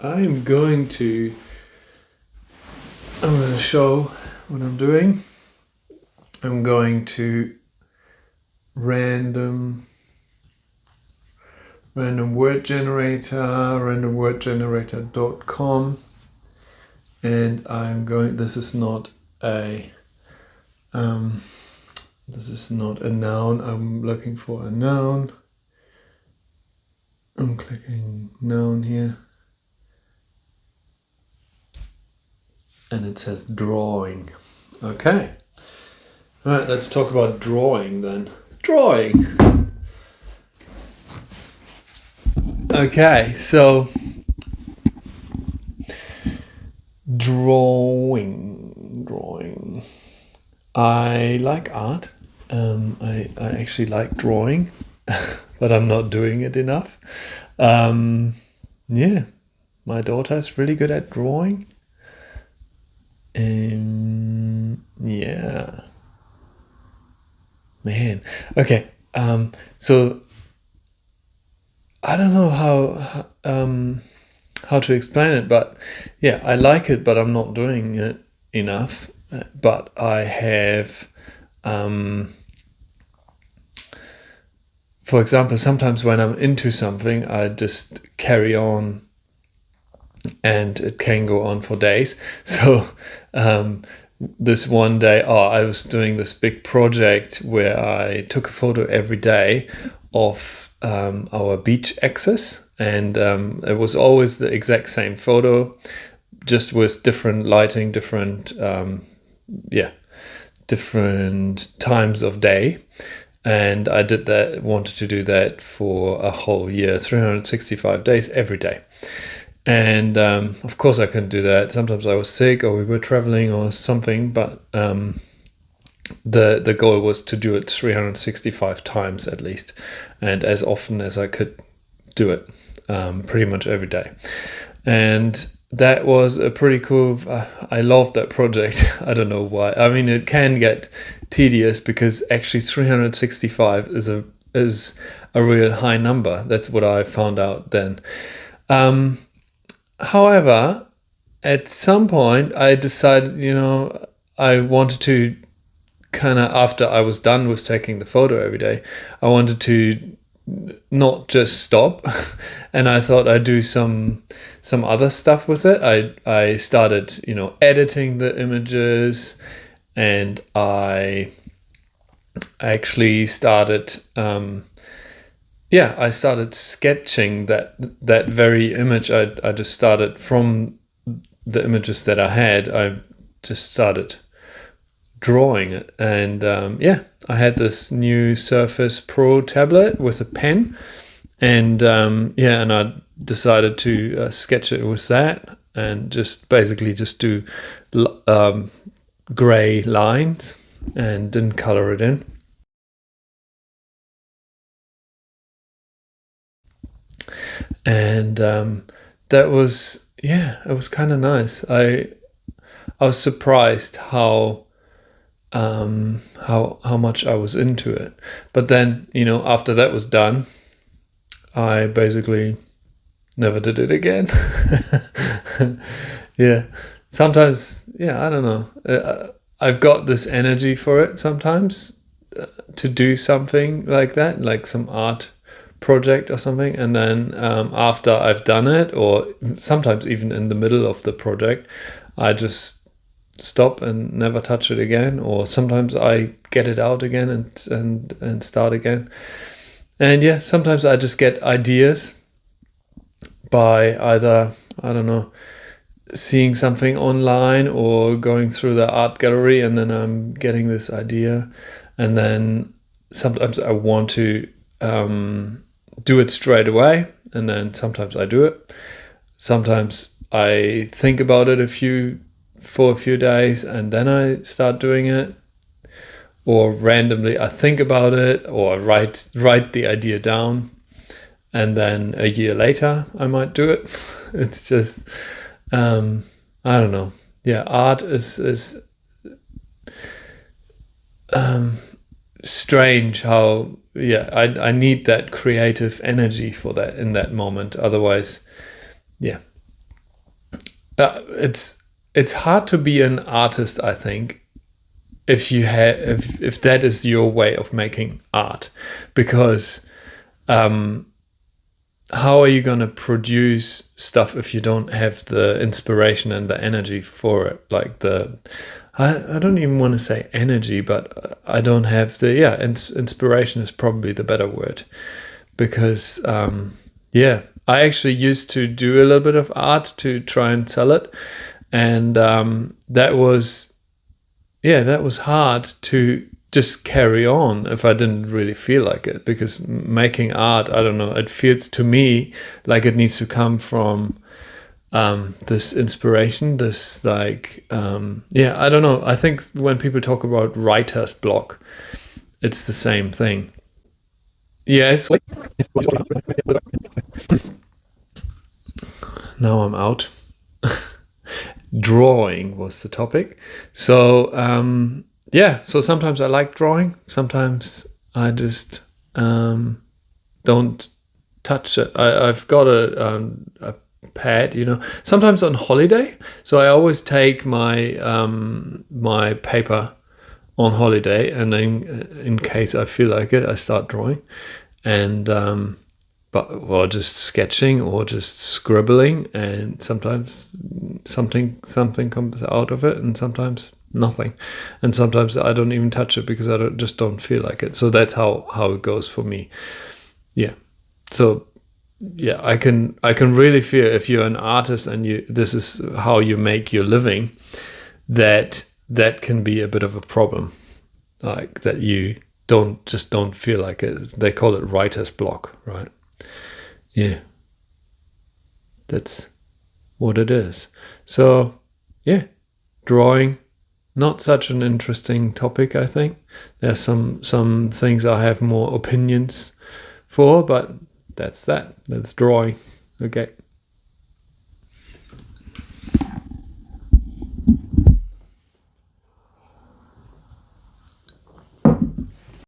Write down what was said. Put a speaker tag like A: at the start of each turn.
A: I'm going to show what I'm doing. I'm going to random word generator, randomwordgenerator.com, and this is not a noun. I'm looking for a noun. I'm clicking noun here. And it says drawing. Okay. All right, let's talk about drawing then. Drawing. Okay, so drawing. I like art. I actually like drawing, but I'm not doing it enough. Yeah, my daughter is really good at drawing. Yeah. Man. Okay. So I don't know how to explain it, but yeah, I like it, but I'm not doing it enough. But I have, for example, sometimes when I'm into something, I just carry on, and it can go on for days. So this one day, I was doing this big project where I took a photo every day of our beach access, and it was always the exact same photo, just with different lighting, different times of day. And I wanted to do that for a whole year, 365 days, every day. And of course I couldn't do that. Sometimes I was sick or we were traveling or something, but the goal was to do it 365 times at least, and as often as I could do it, pretty much every day. And that was a pretty cool, I loved that project. I don't know why. I mean, it can get tedious because actually 365 is a real high number. That's what I found out then. However, at some point I decided, I wanted to kind of, after I was done with taking the photo every day, I wanted to not just stop. And I thought I'd do some other stuff with it. I started, editing the images, and I actually started I started sketching that very image. I just started from the images that I had. I just started drawing it, and I had this new Surface Pro tablet with a pen, and and I decided to sketch it with that, and just basically just do gray lines, and didn't color it in. And that was, it was kind of nice. I was surprised how much I was into it. But then, after that was done, I basically never did it again. Yeah. Sometimes, I don't know. I've got this energy for it sometimes, to do something like that, like some art project or something, and then after I've done it, or sometimes even in the middle of the project, I just stop and never touch it again, or sometimes I get it out again and start again. And sometimes I just get ideas by either, I don't know, seeing something online or going through the art gallery, and then I'm getting this idea, and then sometimes I want to do it straight away, and then sometimes I do it. Sometimes I think about it for a few days, and then I start doing it. Or randomly I think about it, or write the idea down, and then a year later I might do it. It's just I don't know. Art is strange how I need that creative energy for that in that moment. Otherwise, It's hard to be an artist, I think, if you have if that is your way of making art, because how are you going to produce stuff if you don't have the inspiration and the energy for it? Like I don't even want to say energy, but I don't have the, inspiration is probably the better word, because, I actually used to do a little bit of art to try and sell it. And that was hard to just carry on if I didn't really feel like it, because making art, I don't know, it feels to me like it needs to come from this inspiration, this like, I don't know. I think when people talk about writer's block, it's the same thing. Yes. Now I'm out. Drawing was the topic. So so sometimes I like drawing. Sometimes I just don't touch it. I've got a pad, sometimes on holiday. So I always take my my paper on holiday, and then in case I feel like it, I start drawing. And or just sketching or just scribbling, and sometimes something comes out of it, and sometimes nothing, and sometimes I don't even touch it because I just don't feel like it. So that's how it goes for me. Yeah. So I can really feel, if you're an artist and this is how you make your living, that can be a bit of a problem, like that you don't feel like it. They call it writer's block, right? Yeah, that's what it is. So, yeah, drawing, not such an interesting topic, I think. There's some things I have more opinions for, but that's drawing. Okay.